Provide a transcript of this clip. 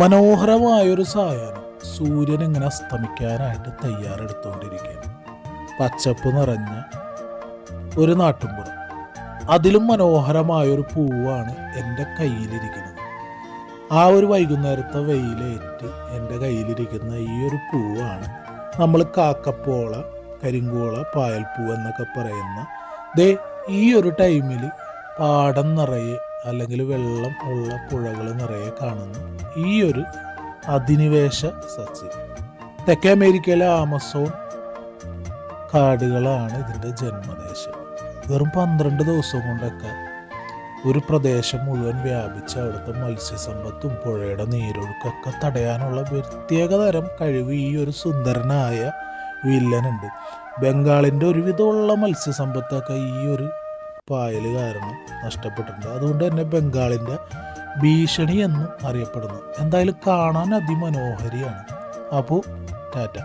മനോഹരമായൊരു സായാഹ്നം. സൂര്യൻ ഇങ്ങനെ അസ്തമിക്കാനായിട്ട് തയ്യാറെടുത്തുകൊണ്ടിരിക്കുകയാണ്. പച്ചപ്പ് നിറഞ്ഞ ഒരു നാട്ടുമ്പുറം. അതിലും മനോഹരമായൊരു പൂവാണ് എൻ്റെ കയ്യിലിരിക്കുന്നത്. ആ ഒരു വൈകുന്നേരത്തെ വെയിലേറ്റ് എൻ്റെ കയ്യിലിരിക്കുന്ന ഈ ഒരു പൂവാണ് നമ്മൾ കാക്കപ്പോള, കരിങ്കോള, പായൽപ്പൂ എന്നൊക്കെ പറയുന്ന ഈ ഒരു ടൈമിൽ പാടം നിറയെ അല്ലെങ്കിൽ വെള്ളം ഉള്ള പുഴകൾ നിറയെ കാണുന്ന ഈ ഒരു അധിനിവേശ സസ്യം. തെക്കേ അമേരിക്കയിലെ ആമസോൺ കാടുകളാണ് ഇതിൻ്റെ ജന്മദേശം. വെറും 12 ദിവസം കൊണ്ടൊക്കെ ഒരു പ്രദേശം മുഴുവൻ വ്യാപിച്ച് അവിടുത്തെ മത്സ്യസമ്പത്തും പുഴയുടെ നീരൊഴുക്കൊക്കെ തടയാനുള്ള പ്രത്യേകതരം കഴിവ് ഈ ഒരു സുന്ദരനായ വില്ലനുണ്ട്. ബംഗാളിൻ്റെ ഒരുവിധമുള്ള മത്സ്യസമ്പത്തൊക്കെ ഈ ഒരു പായൽ കാരണം നഷ്ടപ്പെട്ടിട്ടുണ്ട്. അതുകൊണ്ട് തന്നെ ബംഗാളിൻ്റെ ഭീഷണി എന്നും അറിയപ്പെടുന്നു. എന്തായാലും കാണാൻ അതിമനോഹരിയാണ്. അപ്പോൾ ടാറ്റ.